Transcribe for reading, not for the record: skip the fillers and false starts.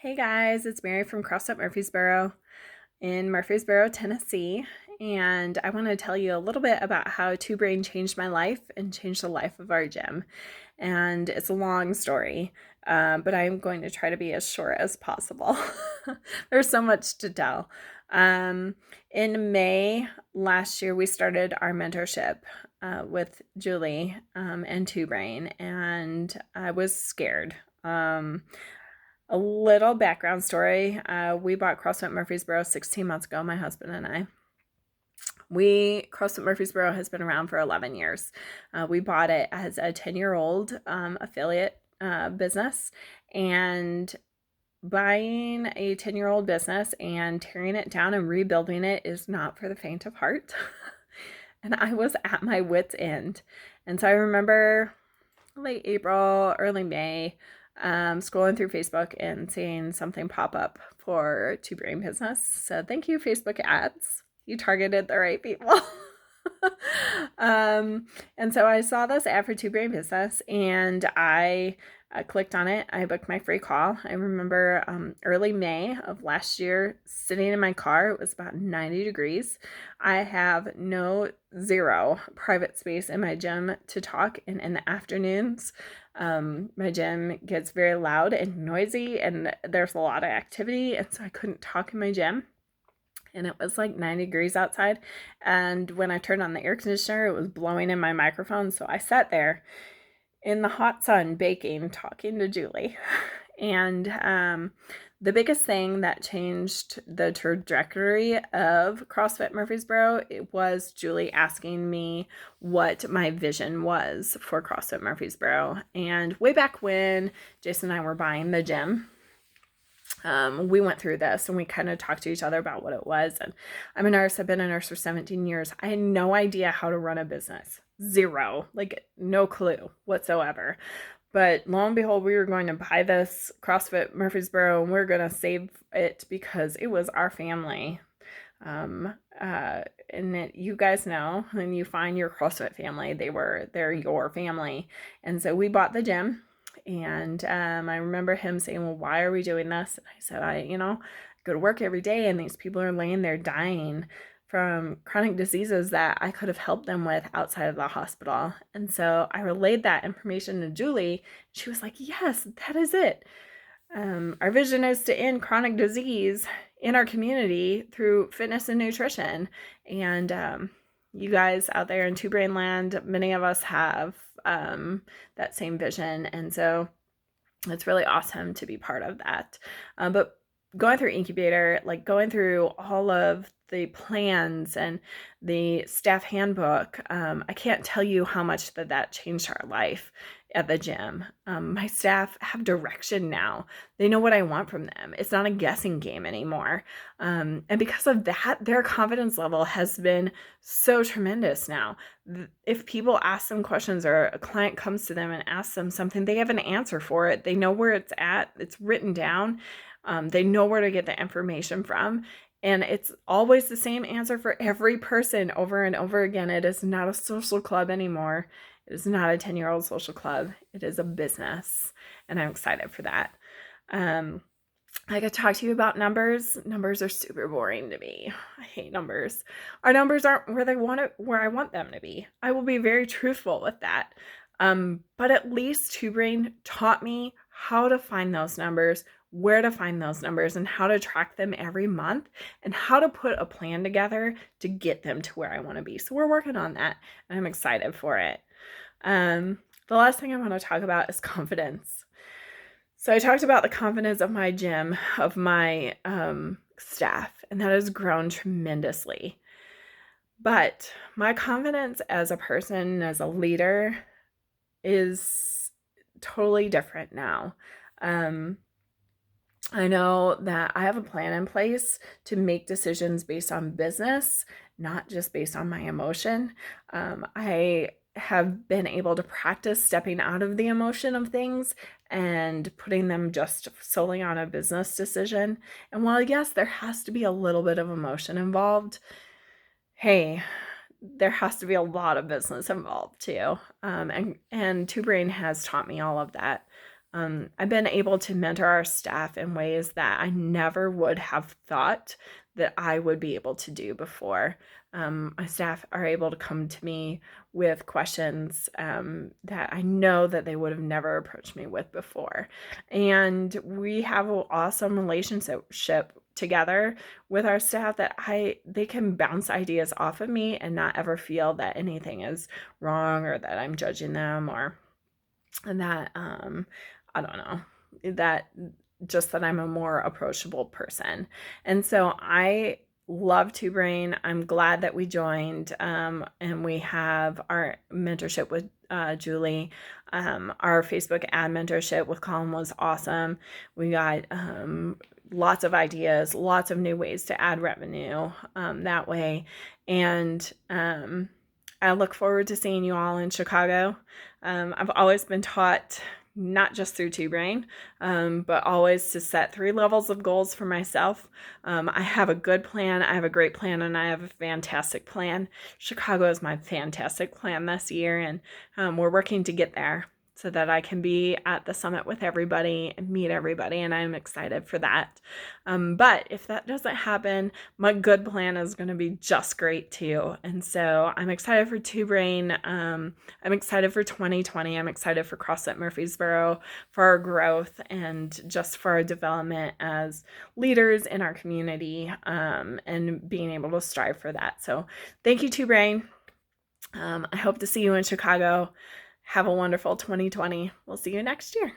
Hey guys, it's Mary from CrossFit Murfreesboro in Murfreesboro, Tennessee, and I want to tell you a little bit about how Two Brain changed my life and changed the life of our gym. And it's a long story, but I'm going to try to be as short as possible. There's so much to tell. In May last year, we started our mentorship with Julie and Two Brain, and I was scared. A little background story. We bought CrossFit Murfreesboro 16 months ago, my husband and I. CrossFit Murfreesboro has been around for 11 years. We bought it as a 10-year-old affiliate business, and buying a 10-year-old business and tearing it down and rebuilding it is not for the faint of heart. And I was at my wit's end. And so I remember late April, early May, scrolling through Facebook and seeing something pop up for Two Brain Business. So thank you, Facebook ads. You targeted the right people. And so I saw this ad for Two Brain Business, and I clicked on it. I booked my free call. I remember early May of last year, sitting in my car. It was about 90 degrees. I have zero private space in my gym to talk, and in the afternoons, my gym gets very loud and noisy, and there's a lot of activity, and so I couldn't talk in my gym. And it was like 90 degrees outside, and when I turned on the air conditioner, it was blowing in my microphone. So I sat there in the hot sun baking, talking to Julie. And the biggest thing that changed the trajectory of CrossFit Murfreesboro, it was Julie asking me what my vision was for CrossFit Murfreesboro. And way back when Jason and I were buying the gym, we went through this and we kind of talked to each other about what it was. And I'm a nurse. I've been a nurse for 17 years. I had no idea how to run a business. Zero, like no clue whatsoever. But lo and behold, we were going to buy this CrossFit Murfreesboro, and we are going to save it because it was our family. And you guys know, when you find your CrossFit family, they're your family. And so we bought the gym. And I remember him saying, well, why are we doing this? And I said, I go to work every day, and these people are laying there dying from chronic diseases that I could have helped them with outside of the hospital. And so I relayed that information to Julie. She was like, yes, that is it. Our vision is to end chronic disease in our community through fitness and nutrition. And you guys out there in Two Brain Land, many of us have that same vision. And so it's really awesome to be part of that. But going through incubator, like going through all of the plans and the staff handbook, I can't tell you how much that changed our life at the gym. My staff have direction now. They know what I want from them. It's not a guessing game anymore. And because of that, their confidence level has been so tremendous now. If people ask them questions, or a client comes to them and asks them something, they have an answer for it. They know where it's at. It's written down. They know where to get the information from. And it's always the same answer for every person over and over again. It is not a social club anymore. It is not a 10-year-old social club. It is a business. And I'm excited for that. I could talk to you about numbers. Numbers are super boring to me. I hate numbers. Our numbers aren't where I want them to be. I will be very truthful with that. But at least Two Brain taught me how to find those numbers, where to find those numbers, and how to track them every month, and how to put a plan together to get them to where I want to be. So we're working on that, and I'm excited for it. The last thing I want to talk about is confidence. So I talked about the confidence of my gym, of my staff, and that has grown tremendously. But my confidence as a person, as a leader, is totally different now. I know that I have a plan in place to make decisions based on business, not just based on my emotion. I have been able to practice stepping out of the emotion of things and putting them just solely on a business decision. And while, yes, there has to be a little bit of emotion involved, hey, there has to be a lot of business involved too. And Two Brain has taught me all of that. I've been able to mentor our staff in ways that I never would have thought that I would be able to do before. My staff are able to come to me with questions that I know that they would have never approached me with before. And we have an awesome relationship together with our staff that they can bounce ideas off of me and not ever feel that anything is wrong or that I'm judging them or that I don't know, that just that I'm a more approachable person. And so I love Two Brain. I'm glad that we joined, and we have our mentorship with Julie. Our Facebook ad mentorship with Colin was awesome. We got lots of ideas, lots of new ways to add revenue that way. And I look forward to seeing you all in Chicago. I've always been taught, not just through Two Brain, but always to set 3 levels of goals for myself. I have a good plan, I have a great plan, and I have a fantastic plan. Chicago is my fantastic plan this year, and we're working to get there so that I can be at the summit with everybody and meet everybody, and I'm excited for that. But if that doesn't happen, my good plan is going to be just great too. And so I'm excited for Two Brain. I'm excited for 2020. I'm excited for CrossFit Murfreesboro, for our growth, and just for our development as leaders in our community, and being able to strive for that. So thank you, Two Brain. I hope to see you in Chicago. Have a wonderful 2020. We'll see you next year.